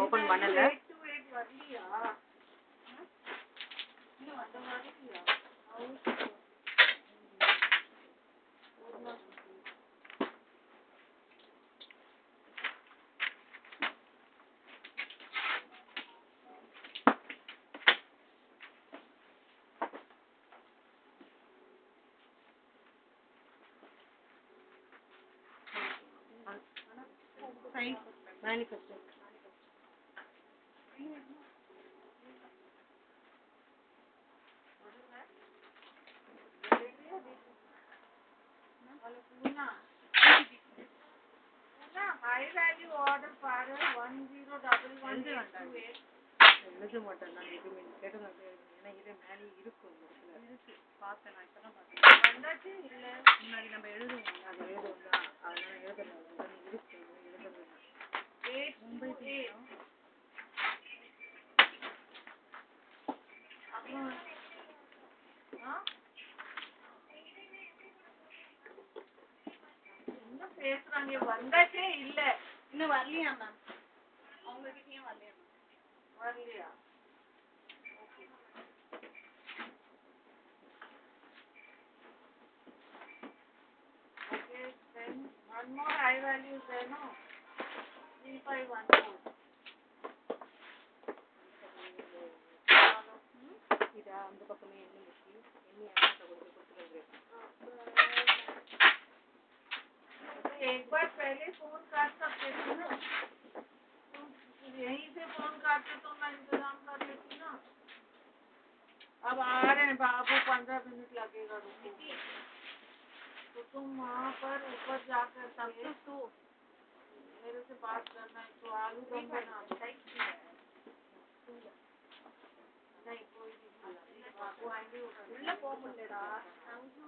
Open பண்ணல manifesto high value order for 101128 எழுத மாட்டேன் நான் எதுவுமே கேட்டேன் ஏன்னா இதே மேலே இருக்கும் இருக்கு பார்த்தேன் நான் இப்பதான் பார்த்தேன் வந்தாச்சு இல்ல முன்னாடி நம்ம எழுதுவோம் அது எழுதுவோம் அதனால எழுதலாம் இருக்கு எழுதுறது மும்பை அப்புறம் என்ன பேசுறாங்க வந்தாச்சே இல்ல இன்னும் வரலையா மேம் அவங்க கிட்டயும் வரலையா வரலையா okay then one more high value is there no 3514 இதா அந்த பக்கமே என்ன இருக்கு என்ன அமௌண்ட் கொடுத்துருங்க एक बार पहले फोन कर सकते थे ना यहीं से फोन करते तो मैं इंतजाम कर लेती ना अब आ रहे हैं बाबू 15 मिनट लगेगा रुको तो तुम वहाँ पर ऊपर जाकर तब तो मेरे से बात करना है तो आलू दम बना दो नहीं कोई नहीं बाबू आएंगे उल्ला पो मुल्लेदा आलू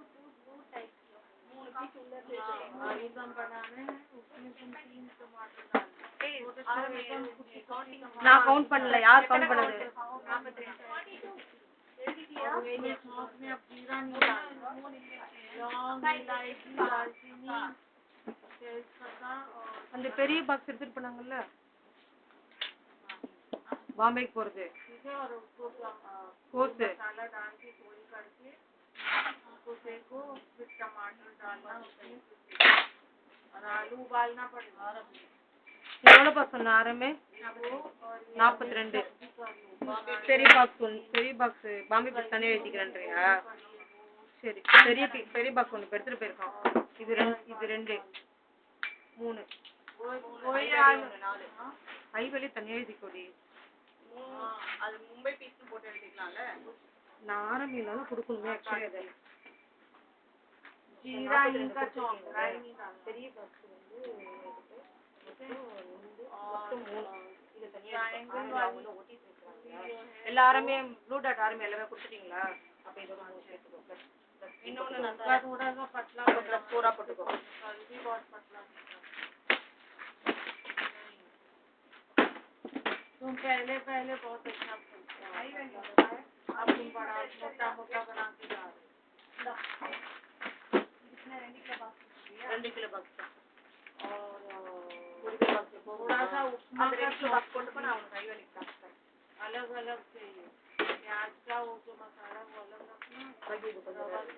दम बनाने हैं उसमें तुम 3 टमाटर डालना ना काउंट பண்ணல யார் கவுண்ட் பண்ணது 42 सॉस में अब जीरा नहीं डालना लौंग इलायची दालचीनी तेजपत्ता और அந்த பெரிய பாக்ஸ் எடுத்துட்டு போனாங்கல்ல बॉम्बे போறது ठीक है और उसको कोस मसाला डाल के बॉईल करके उसको सेको फिर टमाटर डालना उसमें और आलू उबालना पड़ेगा எவ்வளவு பசங்க ஆரமே 42 பெரிய பாக்ஸ் பாம்பே பாக்ஸ் தனியா ஏத்திக்கிறேன்றியா சரி பெரிய பாக்ஸ் ஒன்னு எடுத்துட்டு போயிருக்கோம் இது ரெண்டு 3 ஓய் ஆளு 4 ஹை வேலி தனியா ஏத்திக்கோடி அது மும்பை பீஸ் போட்டு எடுத்துக்கலாம்ல நான் ஆரம்பினால கொடுக்கணுமே एक्चुअली அது जीरा इनका चॉप பெரிய பாக்ஸ் வந்து இது தனியா வாங்கி ஓட்டி வச்சிருக்காங்க எல்லாரும் ப்ளூ டாட் ஆர்மி எல்லாமே கொடுத்துட்டீங்களா அப்ப இதோட மூணு சேர்த்துக்கோ இன்னொன்னு நான் थोड़ा सा पतला पूरा போட்டுக்கோ हल्दी बहुत पतला तुम पहले बहुत अच्छा अब तुम बड़ा मोटा बना के जा रहे 2 किलो बक्स और थोड़ा सा उपमा का अलग अलग चाहिए। प्याज का वो जो मसाला वो अलग रखना, रवा अलग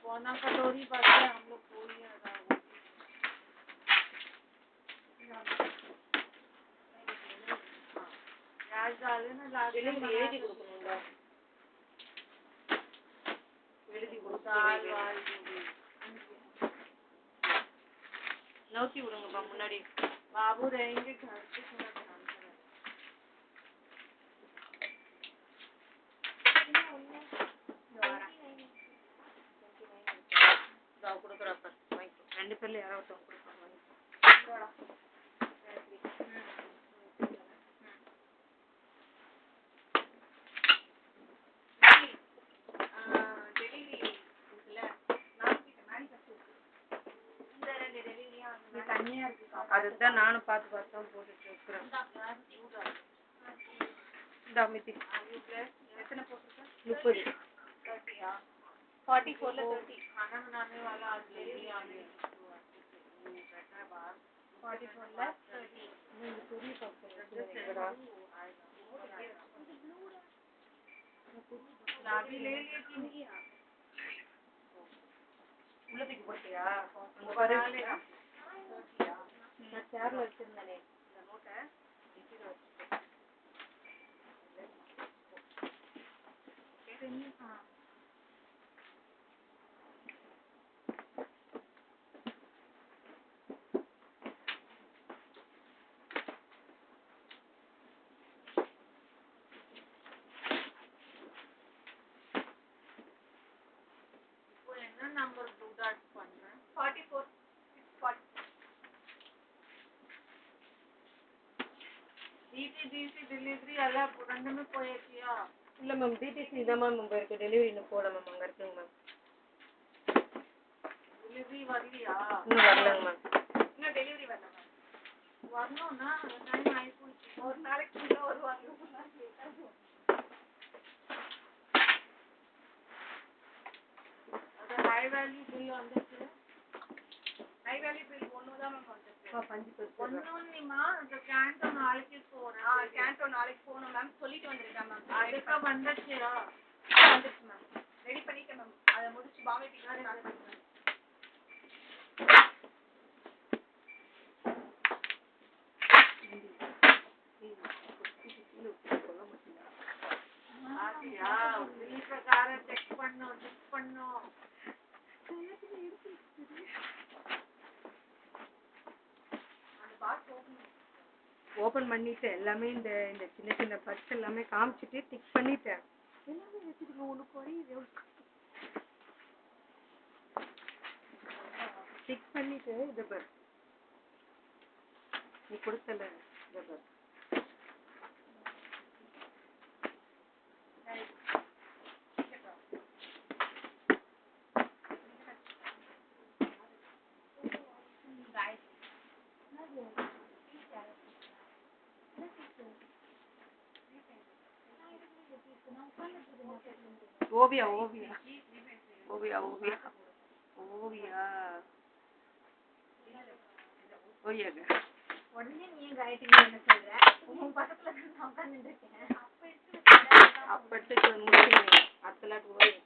पौना कटोरी बस है, हम लोग कोई प्याज डाले ना दाल वाल नौती விடுங்கப்பா முன்னாடி बाबू रहेंगे घर पे थोड़ा ध्यान करें கொடுக்குறப்ப 2 பேர்ல யாராவது கொடுப்பாங்க அதுதான் நானும் பார்த்து தான் போட்டுட்டு இருக்கிறேன். இந்த மிதி எத்தனை போட்டுருக்க? 30 30 44 ல 30 खाना बनाने वाला आज ले लिया हमने बैठा है बाहर 44 ல 30 ये पूरी पकड़ गुलाबी ले लिए कि नहीं உள்ளதுக்கு போட்டியா அங்க பாரு நான் சேர்ல வச்சிருந்தேனே இந்த நோட்டை இதில வச்சிருக்கேன் இப்போ என்ன நம்பர் டூட் பண்றேன் 44 டிடிசி டெலிவரி எல்லாம் ரெண்டுமே போயிடுச்சியா? இல்லை மேம் டிடிசி தான் மேம் உங்கள் இருக்குது டெலிவரி இன்னும் போட மேம் அங்கே இருக்குங்க மேம் டெலிவரி வரலையா? இன்னும் வரலங்க மேம் இன்னும் டெலிவரி வரல மேம் வரணும்னா டைம் ஆகிப்போச்சு ஒரு நாளைக்கு இன்னும் வருவாங்க அது ஹை வேல்யூ பில் வந்துச்சு ஹை வேல்யூ பில் ஒன்று தான் மேம் வந்துச்சு ஒன்றுமா அந்த கேண்டோ நாளைக்கு போகிறேன் கேண்டோ நாளைக்கு போகணும் மேம் சொல்லிட்டு வந்திருக்கேன் மேம் அதுக்கு வந்துச்சியா வந்துச்சு மேம் ரெடி பண்ணிட்டேன் மேம் அதை முடிச்சு பாம்பே பிக்காக நாளை பண்ணுறேன் பிரகாரம் செக் பண்ணோம் ஓபன் பண்ணிட்டு எல்லாமே இந்த இந்த சின்ன சின்ன பட்ஸ் எல்லாமே காமிச்சிட்டு டிக் பண்ணிட்டேன் எல்லாமே வச்சுட்டு உனக்கு குறையுது டிக் பண்ணிட்டு இதை பார் நீ கொடுத்தல இதை பார் ஓவியா ஓவியா ஓவியா ஓவியா ஓவியா ஓவியாங்க உடனே நீ காயத்ரி என்ன சொல்ற உன் பக்கத்துல நான் உட்கார்ந்துட்டு இருக்கேன் அப்ப எடுத்து முடிச்சு அத்தலாட்டு ஓவியா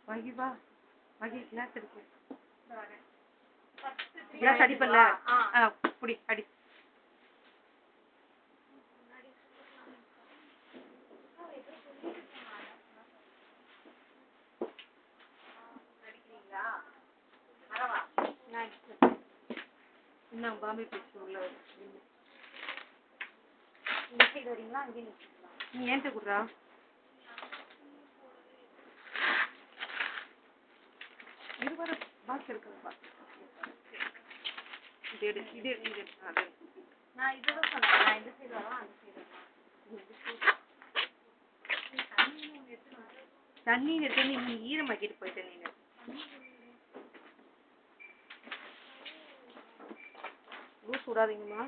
வாங்கி வா வாங்கி கிளாஸ் இருக்கு கிளாஸ் அடிப்பல்ல புடி அடி இன்னும் பாம்பே பீச் உள்ள வரீங்களா அங்கே நீ ஏன்ட்ட குடுறா இருவர பாக்ஸ் இருக்குப்பா இது நான் இதுதான் சொன்னேன் நான் இந்த சைடு வரலாம் அந்த சைடு தண்ணி எடுத்து நீ ஈரமாக்கிட்டு போயிட்ட நீ லூஸ் விடாதீங்கம்மா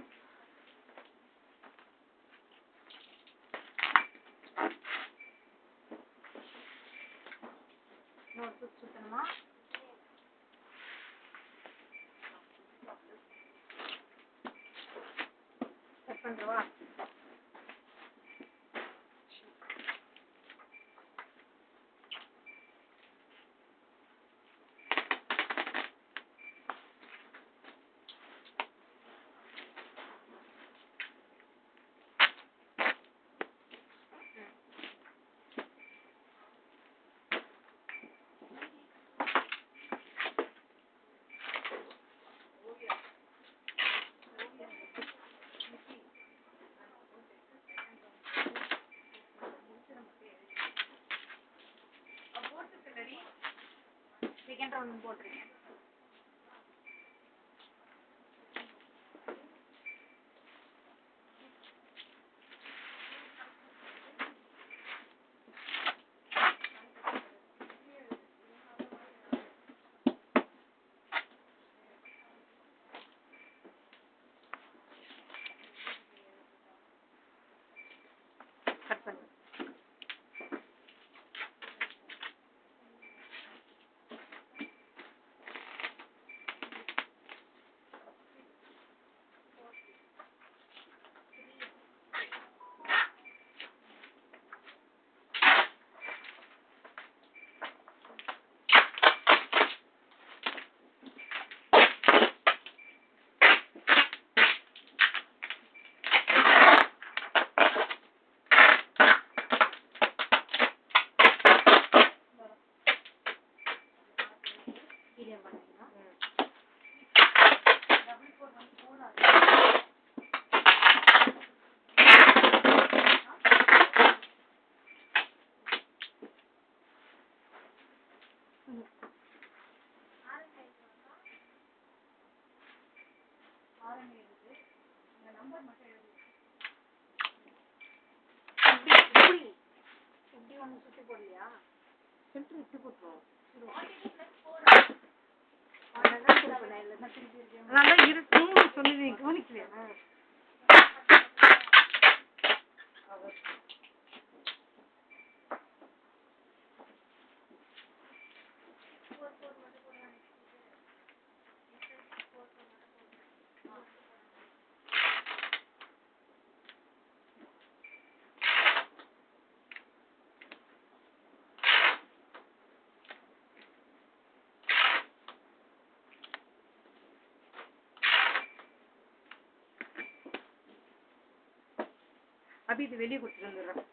இன்னொரு சுத்து சுத்தணுமா? கட் பண்ணுறவா? செகண்ட் ரவுண்ட் போட்டுருக்கேன். கட் பண்ணு. மீடியம் பண்ணிக்கலாம். நம்பர் மட்டும் எழுதி எப்படி ஒன்று சுற்றி போடலையா? சென்டர் இப்படி போட்டுருவோம். அதான் இருக்குன்னு சொல்லி கவனிக்கலையா? அபி இது வெளியே கொடுத்துட்டு வந்துடுறேன்.